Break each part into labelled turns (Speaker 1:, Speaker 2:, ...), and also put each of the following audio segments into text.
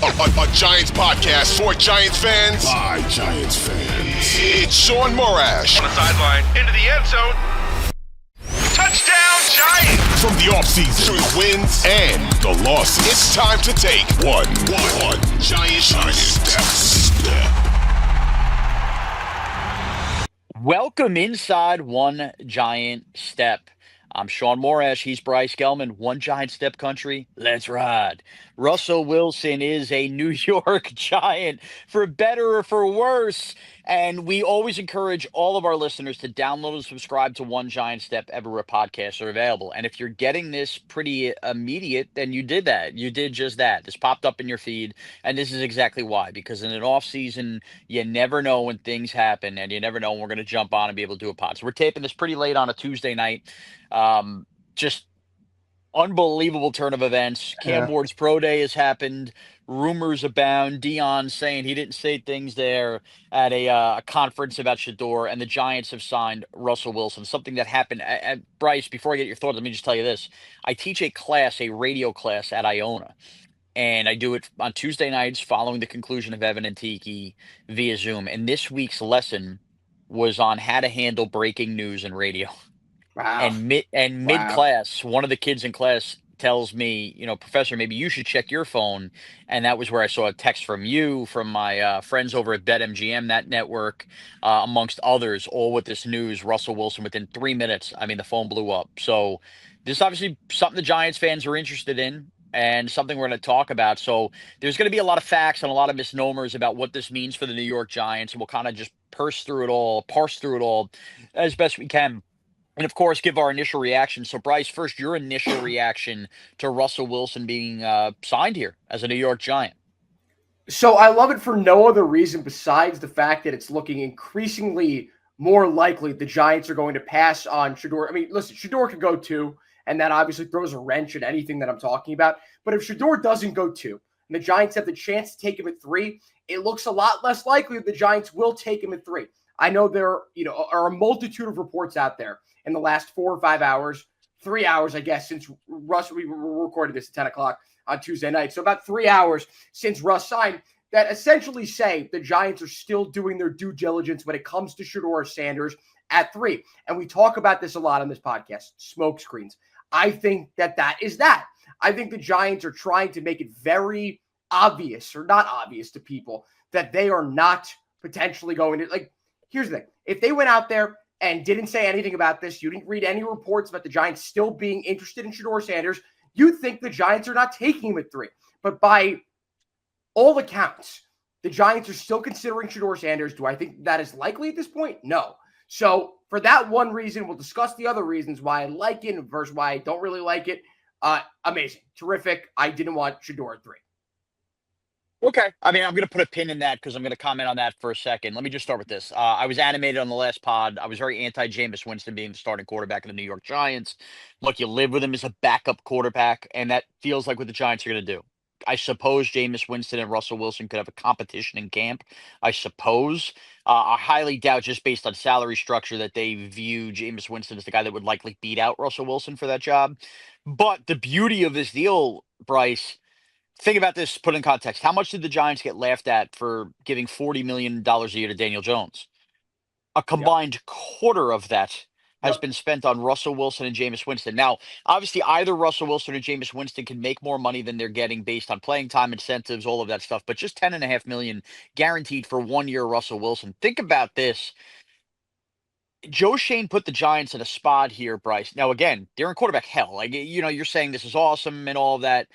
Speaker 1: A Giants podcast for Giants fans
Speaker 2: By Giants fans.
Speaker 1: It's Shaun Morash.
Speaker 3: On the sideline, into the end zone. Touchdown, Giants!
Speaker 1: From the offseason to the wins and the losses, it's time to take one Giant step.
Speaker 4: Welcome inside One Giant Step. I'm Shaun Morash. He's Bryce Gelman. One Giant Step country. Let's ride. Russell Wilson is a New York Giant, for better or for worse. And we always encourage all of our listeners to download and subscribe to One Giant Step everywhere podcasts are available. And if you're getting this pretty immediate, then you did that. You did just that. This popped up in your feed. And this is exactly why. Because in an off season, you never know when things happen. And you never know when we're going to jump on and be able to do a pod. So we're taping this pretty late on a Tuesday night. Just unbelievable turn of events. Cam Ward's pro day has happened. Rumors abound. Dion saying he didn't say things there at a conference about Shedeur, and the Giants have signed Russell Wilson. Something that happened. Bryce, before I get your thoughts, let me just tell you this. I teach a radio class at Iona, and I do it on Tuesday nights following the conclusion of Evan and Tiki via Zoom. And this week's lesson was on how to handle breaking news in radio.
Speaker 5: Wow.
Speaker 4: And mid-class, one of the kids in class tells me, Professor, maybe you should check your phone. And that was where I saw a text from you, from my friends over at BetMGM, that network, amongst others, all with this news. Russell Wilson, within 3 minutes, the phone blew up. So this is obviously something the Giants fans are interested in and something we're going to talk about. So there's going to be a lot of facts and a lot of misnomers about what this means for the New York Giants. And we'll kind of just parse through it all as best we can. And, of course, give our initial reaction. So, Bryce, first, your initial reaction to Russell Wilson being signed here as a New York Giant.
Speaker 5: So I love it for no other reason besides the fact that it's looking increasingly more likely the Giants are going to pass on Shedeur. Listen, Shedeur could go two, and that obviously throws a wrench in anything that I'm talking about. But if Shedeur doesn't go two, and the Giants have the chance to take him at three, it looks a lot less likely that the Giants will take him at three. I know there are a multitude of reports out there in the last 4 or 5 hours, 3 hours, I guess, since Russ, we recorded this at 10 o'clock on Tuesday night. So about 3 hours since Russ signed, that essentially say the Giants are still doing their due diligence when it comes to Shedeur Sanders at three. And we talk about this a lot on this podcast, smoke screens. I think that is that. I think the Giants are trying to make it very obvious, or not obvious to people, that they are not potentially going to, here's the thing. If they went out there and didn't say anything about this, you didn't read any reports about the Giants still being interested in Shedeur Sanders, you'd think the Giants are not taking him at three. But by all accounts, the Giants are still considering Shedeur Sanders. Do I think that is likely at this point? No. So for that one reason, we'll discuss the other reasons why I like it versus why I don't really like it. Amazing. Terrific. I didn't want Shedeur at three.
Speaker 4: Okay. I'm going to put a pin in that because I'm going to comment on that for a second. Let me just start with this. I was animated on the last pod. I was very anti-Jameis Winston being the starting quarterback of the New York Giants. Look, you live with him as a backup quarterback, and that feels like what the Giants are going to do. I suppose Jameis Winston and Russell Wilson could have a competition in camp. I suppose. I highly doubt, just based on salary structure, that they view Jameis Winston as the guy that would likely beat out Russell Wilson for that job. But the beauty of this deal, Bryce, think about this, put in context. How much did the Giants get laughed at for giving $40 million a year to Daniel Jones? A combined quarter of that has been spent on Russell Wilson and Jameis Winston. Now, obviously, either Russell Wilson or Jameis Winston can make more money than they're getting based on playing time, incentives, all of that stuff. But just $10.5 million guaranteed for 1 year Russell Wilson. Think about this. Joe Shane put the Giants in a spot here, Bryce. Now, again, they're in quarterback hell. You're saying this is awesome and all of that.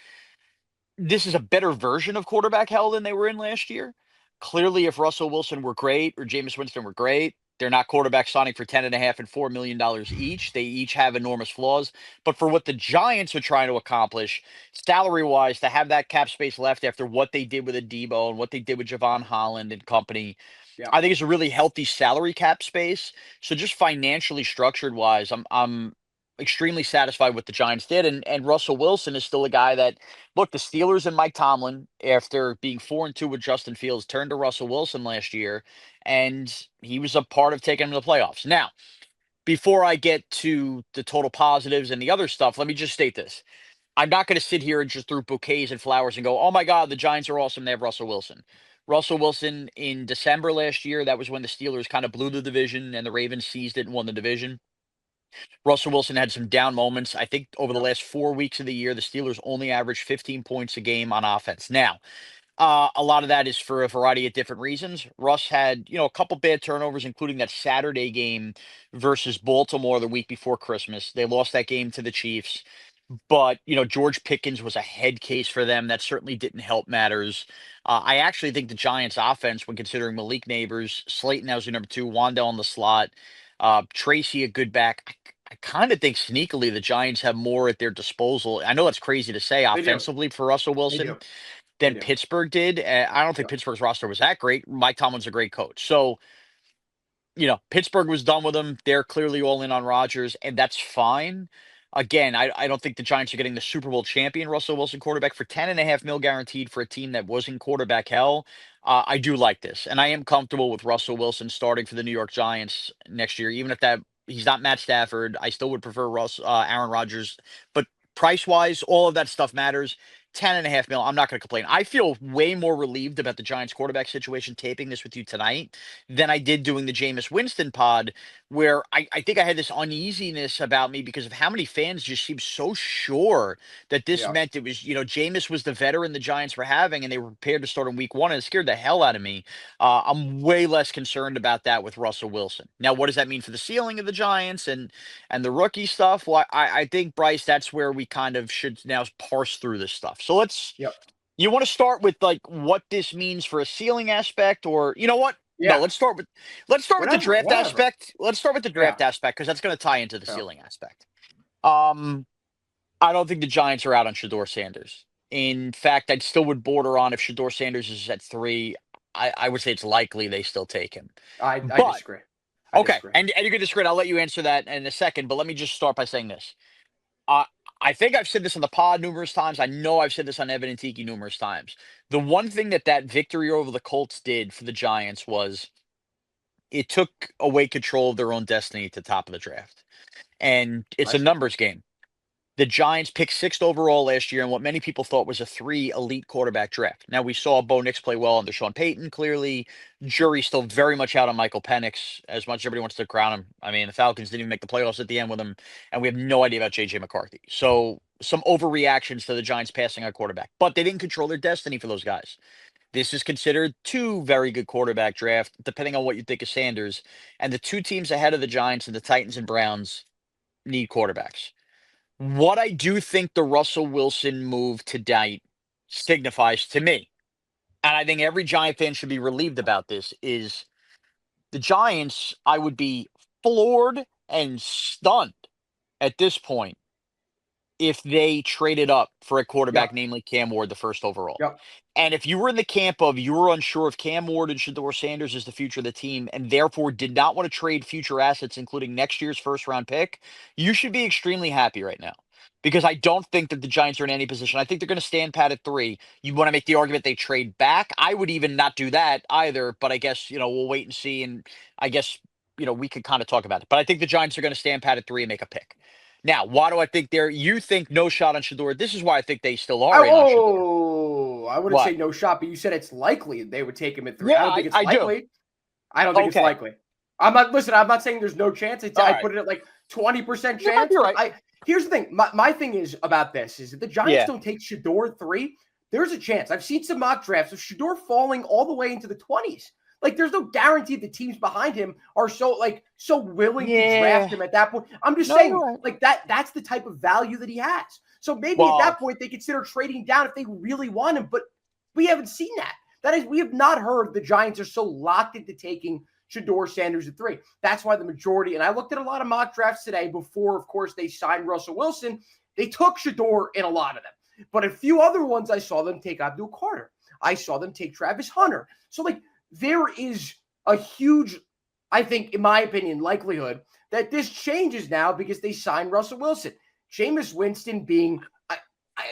Speaker 4: This is a better version of quarterback hell than they were in last year. Clearly, if Russell Wilson were great or Jameis Winston were great, they're not quarterback signing for $10.5 and $4 million each. They each have enormous flaws. But for what the Giants are trying to accomplish, salary-wise, to have that cap space left after what they did with Adebo and what they did with Javon Holland and company, I think it's a really healthy salary cap space. So just financially structured-wise, I'm extremely satisfied with what the Giants did. And Russell Wilson is still a guy that, look, the Steelers and Mike Tomlin, after being 4-2 with Justin Fields, turned to Russell Wilson last year, and he was a part of taking him to the playoffs. Now, before I get to the total positives and the other stuff, let me just state this. I'm not going to sit here and just throw bouquets and flowers and go, oh my God, the Giants are awesome. They have Russell Wilson. Russell Wilson in December last year, that was when the Steelers kind of blew the division and the Ravens seized it and won the division. Russell Wilson had some down moments. I think over the last 4 weeks of the year, the Steelers only averaged 15 points a game on offense. Now, a lot of that is for a variety of different reasons. Russ had, a couple bad turnovers, including that Saturday game versus Baltimore the week before Christmas. They lost that game to the Chiefs. But, George Pickens was a head case for them. That certainly didn't help matters. I actually think the Giants' offense, when considering Malik Neighbors, Slayton as your number two, Wandell in the slot, Tracy a good back. I kind of think sneakily the Giants have more at their disposal. I know that's crazy to say
Speaker 5: They do.
Speaker 4: offensively for Russell
Speaker 5: They
Speaker 4: Wilson
Speaker 5: do. They
Speaker 4: than
Speaker 5: do.
Speaker 4: Pittsburgh did. I don't think
Speaker 5: Yeah.
Speaker 4: Pittsburgh's roster was that great. Mike Tomlin's a great coach. So, Pittsburgh was done with him. They're clearly all in on Rodgers, and that's fine. Again, I don't think the Giants are getting the Super Bowl champion Russell Wilson quarterback for 10.5 mil guaranteed for a team that was in quarterback hell. I do like this, and I am comfortable with Russell Wilson starting for the New York Giants next year, even if that he's not Matt Stafford. I still would prefer Aaron Rodgers, but price wise, all of that stuff matters. 10.5 mil. I'm not going to complain. I feel way more relieved about the Giants quarterback situation taping this with you tonight than I did doing the Jameis Winston pod, where I think I had this uneasiness about me because of how many fans just seemed so sure that this
Speaker 5: Yeah.
Speaker 4: meant it was, Jameis was the veteran the Giants were having and they were prepared to start in week one, and it scared the hell out of me. I'm way less concerned about that with Russell Wilson. Now, what does that mean for the ceiling of the Giants and the rookie stuff? Well, I think, Bryce, that's where we kind of should now parse through this stuff. So
Speaker 5: Yep.
Speaker 4: you want to start with like what this means for a ceiling aspect, or you know what? No,
Speaker 5: Yeah.
Speaker 4: let's start with the draft
Speaker 5: Whatever.
Speaker 4: aspect. Let's start with the draft aspect because that's going to tie into the
Speaker 5: Yeah.
Speaker 4: ceiling aspect. I don't think the Giants are out on Shedeur Sanders. In fact, I still would border on if Shedeur Sanders is at 3. I would say it's likely they still take him.
Speaker 5: I
Speaker 4: But
Speaker 5: disagree.
Speaker 4: okay, and you can disagree. I'll let you answer that in a second. But let me just start by saying this. I think I've said this on the pod numerous times. I know I've said this on Evan and Tiki numerous times. The one thing that victory over the Colts did for the Giants was it took away control of their own destiny at the top of the draft. And it's a numbers game. The Giants picked 6th overall last year in what many people thought was a 3 elite quarterback draft. Now, we saw Bo Nix play well under Sean Payton, clearly. Jury's still very much out on Michael Penix, as much as everybody wants to crown him. I mean, the Falcons didn't even make the playoffs at the end with him, and we have no idea about J.J. McCarthy. So, some overreactions to the Giants passing on quarterback. But they didn't control their destiny for those guys. This is considered 2 very good quarterback draft, depending on what you think of Sanders. And the 2 teams ahead of the Giants and the Titans and Browns need quarterbacks. What I do think the Russell Wilson move tonight signifies to me, and I think every Giant fan should be relieved about this, is the Giants, I would be floored and stunned at this point if they traded up for a quarterback,
Speaker 5: Yep.
Speaker 4: namely Cam Ward, the 1st overall.
Speaker 5: Yep.
Speaker 4: And if you were in the camp of you were unsure if Cam Ward and Shedeur Sanders is the future of the team and therefore did not want to trade future assets, including next year's 1st-round pick, you should be extremely happy right now. Because I don't think that the Giants are in any position. I think they're going to stand pat at 3. You want to make the argument they trade back? I would even not do that either, but I guess, we'll wait and see. And I guess, we could kind of talk about it. But I think the Giants are going to stand pat at 3 and make a pick. Now, why do I think you think no shot on Shedeur? This is why I think they still are in on Shedeur.
Speaker 5: I wouldn't say no shot, but you said it's likely they would take him at 3.
Speaker 4: Yeah,
Speaker 5: I don't think it's
Speaker 4: I
Speaker 5: likely.
Speaker 4: do.
Speaker 5: I don't think it's likely. I'm not saying there's no chance. I put it at like 20% chance.
Speaker 4: You're right.
Speaker 5: Here's the thing. My thing is about this is if the Giants don't take Shedeur 3, there's a chance. I've seen some mock drafts of Shedeur falling all the way into the 20s. Like, there's no guarantee the teams behind him are so willing to draft him at that point. I'm just saying, like, that's the type of value that he has. So maybe at that point they consider trading down if they really want him, but we haven't seen that. That is, we have not heard the Giants are so locked into taking Shedeur Sanders at 3. That's why the majority, and I looked at a lot of mock drafts today before, of course, they signed Russell Wilson. They took Shedeur in a lot of them. But a few other ones I saw them take Abdul Carter. I saw them take Travis Hunter. So, like, there is a huge, I think, in my opinion, likelihood that this changes now because they signed Russell Wilson. Jameis Winston being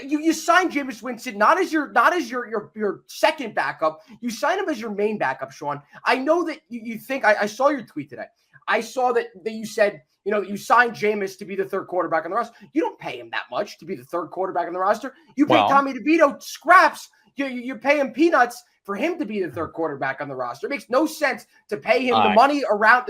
Speaker 5: you sign Jameis Winston not as your second backup. You sign him as your main backup, Shaun. I know that you think I saw your tweet today. I saw that you said, you signed Jameis to be the third quarterback on the roster. You don't pay him that much to be the third quarterback on the roster. You pay Tommy DeVito scraps. You pay him peanuts for him to be the third quarterback on the roster. It makes no sense to pay him the money around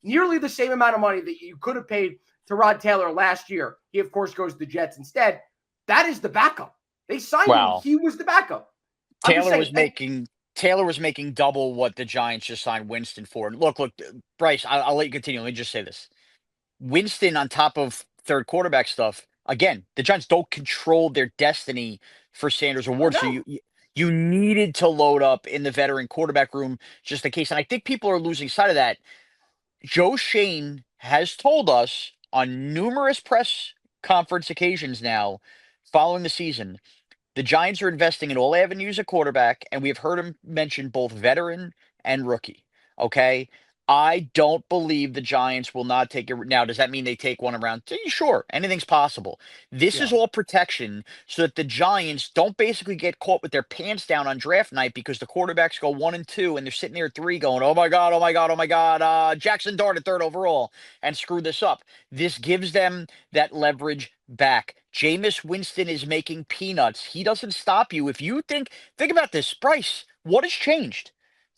Speaker 5: nearly the same amount of money that you could have paid to Rod Taylor last year. He, of course, goes to the Jets instead. That is the backup. They signed him. He was the backup.
Speaker 4: Taylor was making double what the Giants just signed Winston for. And look, Bryce, I'll let you continue. Let me just say this. Winston, on top of third quarterback stuff, again, the Giants don't control their destiny for Sanders or Ward. So you needed to load up in the veteran quarterback room just in case. And I think people are losing sight of that. Joe Shane has told us on numerous press conference occasions now following the season, the Giants are investing in all avenues at quarterback, and we've heard him mention both veteran and rookie. Okay. I don't believe the Giants will not take it. Now, does that mean they take one around? Sure, anything's possible. This is all protection so that the Giants don't basically get caught with their pants down on draft night because the quarterbacks go 1 and 2 and they're sitting there at 3 going, oh my God, Jackson Dart at third overall, and screw this up. This gives them that leverage back. Jameis Winston is making peanuts. He doesn't stop you. If you think about this, Bryce, what has changed?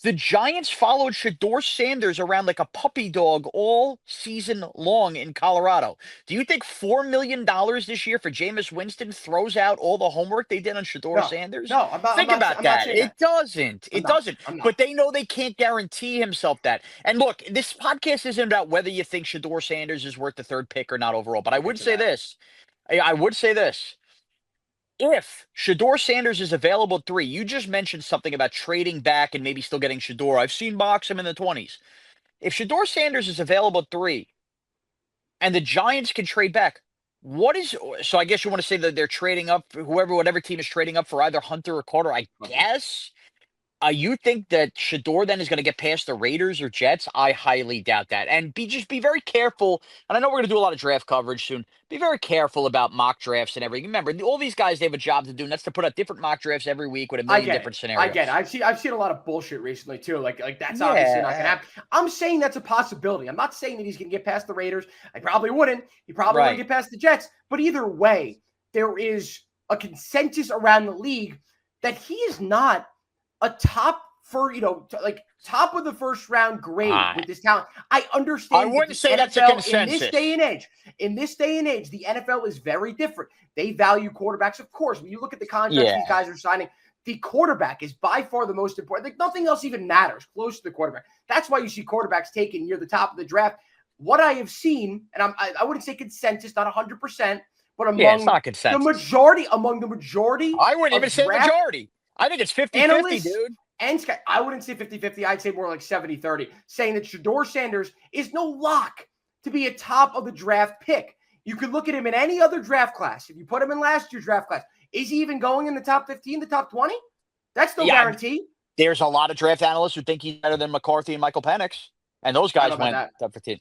Speaker 4: The Giants followed Shedeur Sanders around like a puppy dog all season long in Colorado. Do you think $4 million this year for Jameis Winston throws out all the homework they did on Shedeur Sanders?
Speaker 5: No,
Speaker 4: Think about that. It doesn't. It doesn't. But they know they can't guarantee himself that. And look, this podcast isn't about whether you think Shedeur Sanders is worth the third pick or not overall. But I would say this. If Shedeur Sanders is available at 3, you just mentioned something about trading back and maybe still getting Shedeur. I've seen mocks him in the 20s. If Shedeur Sanders is available at 3 and the Giants can trade back, so I guess you want to say that they're trading up, whatever team is trading up for either Hunter or Carter, I guess. You think that Shedeur then is going to get past the Raiders or Jets? I highly doubt that. And just be very careful. And I know we're going to do a lot of draft coverage soon. Be very careful about mock drafts and everything. Remember, all these guys, they have a job to do, and that's to put out different mock drafts every week with a million different scenarios.
Speaker 5: I get it. I've seen a lot of bullshit recently too. Like that's obviously not going to happen. I'm saying that's a possibility. I'm not saying that he's going to get past the Raiders. I probably wouldn't. He probably wouldn't get past the Jets. But either way, there is a consensus around the league that he is not a top top of the first round grade with this talent. I understand.
Speaker 4: I wouldn't say that's a consensus.
Speaker 5: In this day and age, the NFL is very different. They value quarterbacks, of course. When you look at the contracts these guys are signing, the quarterback is by far the most important. Like nothing else even matters close to the quarterback. That's why you see quarterbacks taken near the top of the draft. What I have seen, and I wouldn't say consensus, not 100%, but among the majority,
Speaker 4: I wouldn't even say majority. I think it's 50-50, dude.
Speaker 5: And I wouldn't say 50-50. I'd say more like 70-30, saying that Shedeur Sanders is no lock to be a top of the draft pick. You could look at him in any other draft class. If you put him in last year's draft class, is he even going in the top 15, the top 20? That's no guarantee.
Speaker 4: There's a lot of draft analysts who think he's better than McCarthy and Michael Penix, and those guys went top 15.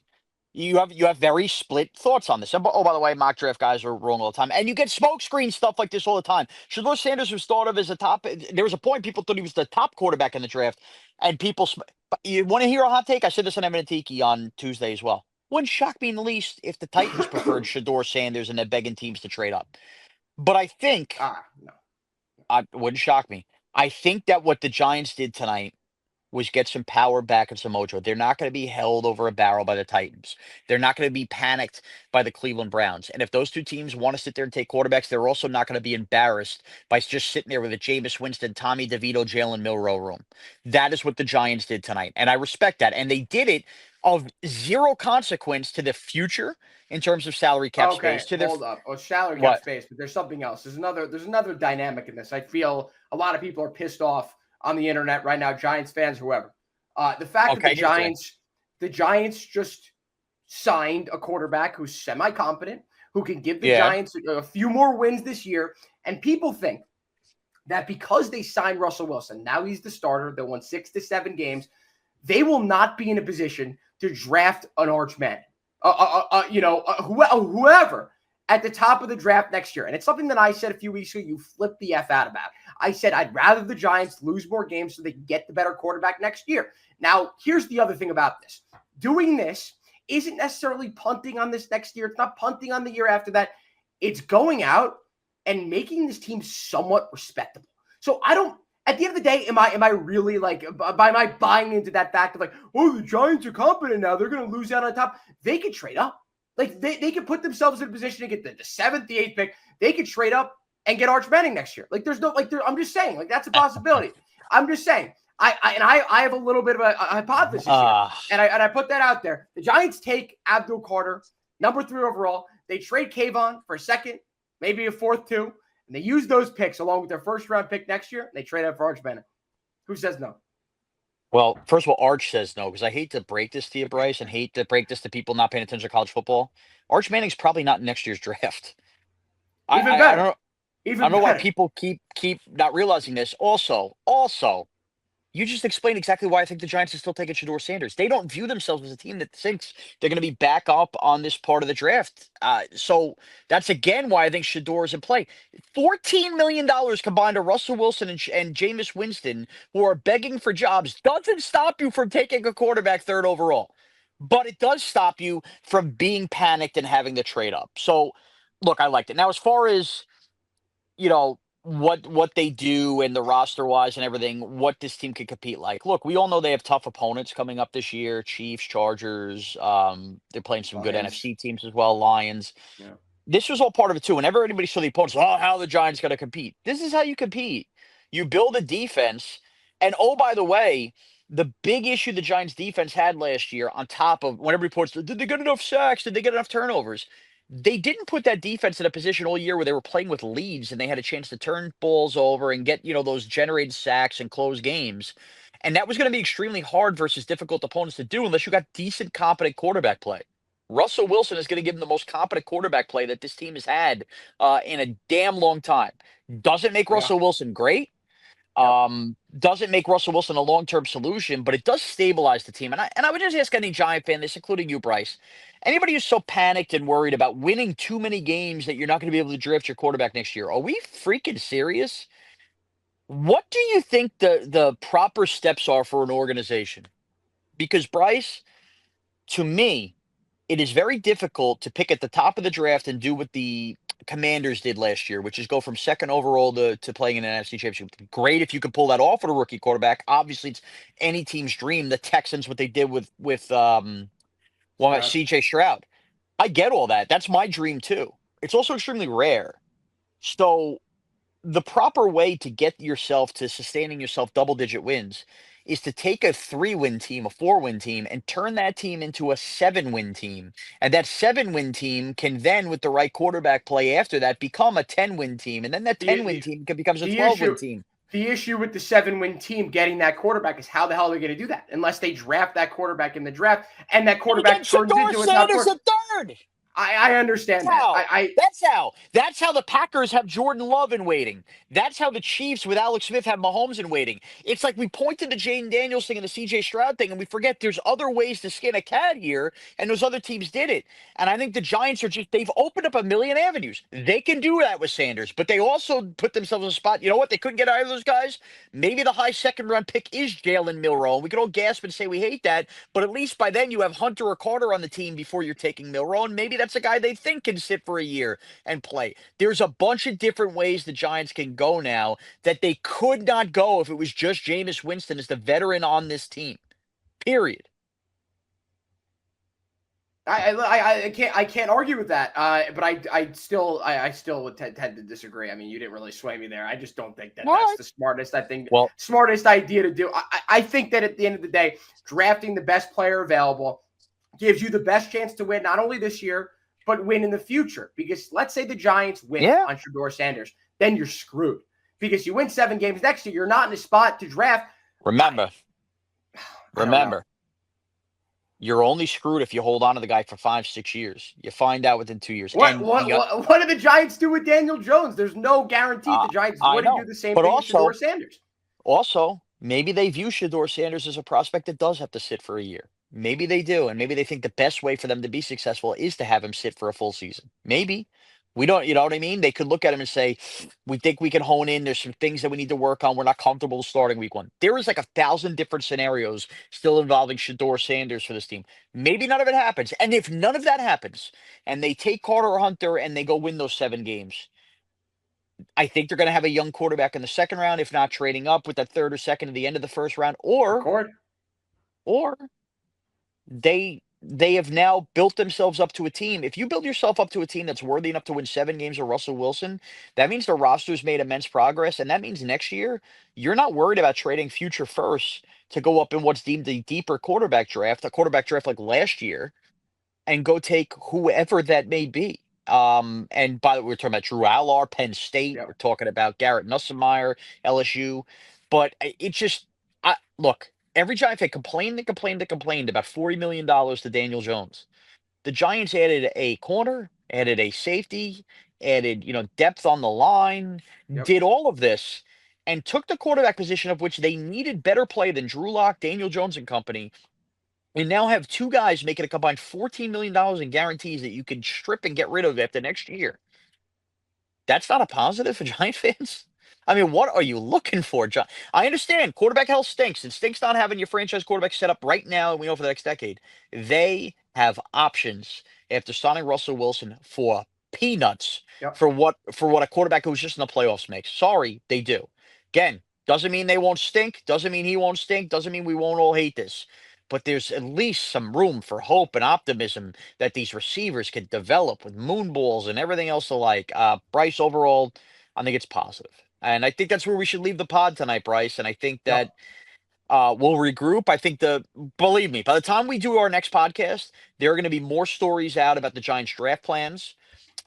Speaker 4: You have very split thoughts on this. Oh, by the way, mock draft guys are wrong all the time. And you get smokescreen stuff like this all the time. Shedeur Sanders was thought of as a top. There was a point people thought he was the top quarterback in the draft. And you want to hear a hot take? I said this on Evan and Tiki on Tuesday as well. Wouldn't shock me in the least if the Titans preferred Shedeur Sanders and they're begging teams to trade up. But I think, it wouldn't shock me. I think that what the Giants did tonight was get some power back and some mojo. They're not going to be held over a barrel by the Titans. They're not going to be panicked by the Cleveland Browns. And if those two teams want to sit there and take quarterbacks, they're also not going to be embarrassed by just sitting there with a Jameis Winston, Tommy DeVito, Jalen Milroe room. That is what the Giants did tonight. And I respect that. And they did it of zero consequence to the future in terms of salary cap space.
Speaker 5: Hold up. Salary cap space, but there's something else. There's another dynamic in this. I feel a lot of people are pissed off on the internet right now, Giants fans, whoever. The fact that the Giants just signed a quarterback who's semi-competent, who can give the Giants a few more wins this year, and people think that because they signed Russell Wilson, now he's the starter, they won 6 to 7 games, they will not be in a position to draft an arch man, whoever at the top of the draft next year. And it's something that I said a few weeks ago, you flipped the F out about. I said, I'd rather the Giants lose more games so they can get the better quarterback next year. Now, here's the other thing about this. doing this isn't necessarily punting on this next year. It's not punting on the year after that. It's going out and making this team somewhat respectable. So I don't, at the end of the day, am I really like, am I buying into that fact of like, oh, the Giants are competent now, they're going to lose out on top? They could trade up. Like they could put themselves in a position to get the 7th, the 8th pick. They could trade up and get Arch Manning next year. Like there's no, like I'm just saying, like that's a possibility. I'm just saying. I have a little bit of a hypothesis here, and I put that out there. The Giants take Abdul Carter, number 3 overall. They trade Kayvon for a 2nd, maybe a 4th too, and they use those picks along with their 1st-round pick next year. And they trade up for Arch Manning. Who says no?
Speaker 4: Well, first of all, Arch says no, because I hate to break this to you, Bryce, and hate to break this to people not paying attention to college football. Arch Manning's probably not in next year's draft.
Speaker 5: Even better.
Speaker 4: I don't know why people keep not realizing this. Also, you just explained exactly why I think the Giants are still taking Shedeur Sanders. They don't view themselves as a team that thinks they're going to be back up on this part of the draft. So that's, again, why I think Shedeur is in play. $14 million combined to Russell Wilson and Jameis Winston, who are begging for jobs, doesn't stop you from taking a quarterback 3rd overall. But it does stop you from being panicked and having to trade up. So, look, I liked it. Now, as far as, what they do and the roster wise and everything, what this team can compete like. Look, we all know they have tough opponents coming up this year: Chiefs, Chargers. They're playing some good NFC teams as well, Lions.
Speaker 5: Yeah.
Speaker 4: This was all part of it too. Whenever anybody saw the opponents, how are the Giants going to compete? This is how you compete. You build a defense, and oh, by the way, the big issue the Giants defense had last year, on top of whenever reports, did they get enough sacks? Did they get enough turnovers? They didn't put that defense in a position all year where they were playing with leads and they had a chance to turn balls over and get, those generated sacks and close games. And that was going to be extremely hard versus difficult opponents to do unless you got decent, competent quarterback play. Russell Wilson is going to give them the most competent quarterback play that this team has had in a damn long time. Doesn't make Russell Wilson great. Doesn't make Russell Wilson a long-term solution, but it does stabilize the team. And I would just ask any Giant fan this, including you, Bryce. Anybody who's so panicked and worried about winning too many games that you're not going to be able to draft your quarterback next year, are we freaking serious? What do you think the proper steps are for an organization? Because, Bryce, to me, it is very difficult to pick at the top of the draft and do what the Commanders did last year, which is go from 2nd overall to playing in an NFC Championship. Great if you can pull that off with a rookie quarterback. Obviously, it's any team's dream. The Texans, what they did with C.J. Stroud. I get all that. That's my dream too. It's also extremely rare. So the proper way to get yourself to sustaining yourself double-digit wins is to take a 3-win team, a 4-win team, and turn that team into a 7-win team. And that 7-win team can then, with the right quarterback play after that, become a 10-win team. And then that 10-win team becomes a 12-win team.
Speaker 5: The issue with the 7-win team getting that quarterback is how the hell are they going to do that? Unless they draft that quarterback in the draft, and that quarterback turns into a top
Speaker 4: Sanders a 3rd.
Speaker 5: I understand that.
Speaker 4: That's how the Packers have Jordan Love in waiting. That's how the Chiefs with Alex Smith have Mahomes in waiting. It's like we point to the Jaden Daniels thing and the C.J. Stroud thing, and we forget there's other ways to skin a cat here, and those other teams did it. And I think the Giants they've opened up a million avenues. They can do that with Sanders, but they also put themselves in a spot. You know what? They couldn't get either of those guys. Maybe the high 2nd-round pick is Jalen Milroe. We can all gasp and say we hate that, but at least by then you have Hunter or Carter on the team before you're taking Milroe, and maybe that's a guy they think can sit for a year and play. There's a bunch of different ways the Giants can go now that they could not go if it was just Jameis Winston as the veteran on this team. Period.
Speaker 5: I can't argue with that. But I still would tend to disagree. I mean, you didn't really sway me there. I just don't think that's the smartest. Smartest idea to do. I think that at the end of the day, drafting the best player available gives you the best chance to win not only this year, but win in the future. Because let's say the Giants win on Shedeur Sanders, then you're screwed. Because you win 7 games next year, you're not in a spot to draft.
Speaker 4: Remember, you're only screwed if you hold on to the guy for 5-6 years. You find out within 2 years.
Speaker 5: What did the Giants do with Daniel Jones? There's no guarantee the Giants wouldn't do the same thing with Shedeur Sanders.
Speaker 4: Also, maybe they view Shedeur Sanders as a prospect that does have to sit for a year. Maybe they do, and maybe they think the best way for them to be successful is to have him sit for a full season. Maybe. We don't, you know what I mean? They could look at him and say, we think we can hone in. There's some things that we need to work on. We're not comfortable starting week one. There is like 1,000 different scenarios still involving Shedeur Sanders for this team. Maybe none of it happens. And if none of that happens and they take Carter Hunter and they go win those 7 games, I think they're going to have a young quarterback in the second round, if not trading up with that third or second at the end of the first round, or they have now built themselves up to a team. If you build yourself up to a team that's worthy enough to win 7 games with Russell Wilson, that means the roster's made immense progress, and that means next year you're not worried about trading future firsts to go up in what's deemed a deeper quarterback draft, a quarterback draft like last year, and go take whoever that may be. And by the way, we're talking about Drew Aller, Penn State.
Speaker 5: Yep.
Speaker 4: We're talking about Garrett Nussmeier, LSU. But it just, look, every Giant fan complained and complained and complained about $40 million to Daniel Jones. The Giants added a corner, added a safety, added, depth on the line,
Speaker 5: Yep.
Speaker 4: did all of this, and took the quarterback position of which they needed better play than Drew Lock, Daniel Jones and company, and now have 2 guys making a combined $14 million in guarantees that you can strip and get rid of after next year. That's not a positive for Giant fans. I mean, what are you looking for, John? I understand quarterback health stinks. It stinks not having your franchise quarterback set up right now, and we know for the next decade. They have options after signing Russell Wilson for peanuts
Speaker 5: Yep.
Speaker 4: for what a quarterback who's just in the playoffs makes. Sorry, they do. Again, doesn't mean they won't stink. Doesn't mean he won't stink. Doesn't mean we won't all hate this. But there's at least some room for hope and optimism that these receivers can develop with moon balls and everything else alike. Bryce, overall, I think it's positive. And I think that's where we should leave the pod tonight, Bryce. And I think
Speaker 5: Yep.
Speaker 4: that we'll regroup. I think believe me, by the time we do our next podcast, there are going to be more stories out about the Giants draft plans.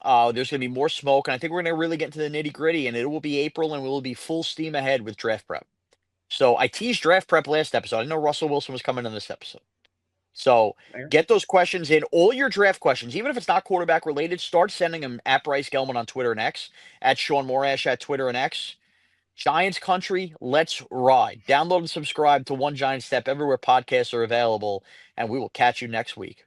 Speaker 4: There's going to be more smoke. And I think we're going to really get into the nitty gritty, and it will be April, and we will be full steam ahead with draft prep. So I teased draft prep last episode. I didn't know Russell Wilson was coming on this episode. So get those questions in, all your draft questions, even if it's not quarterback related, start sending them at Bryce Gelman on Twitter and X, at Shaun Morash at Twitter and X. Giants country, let's ride. Download and subscribe to One Giant Step everywhere podcasts are available, and we will catch you next week.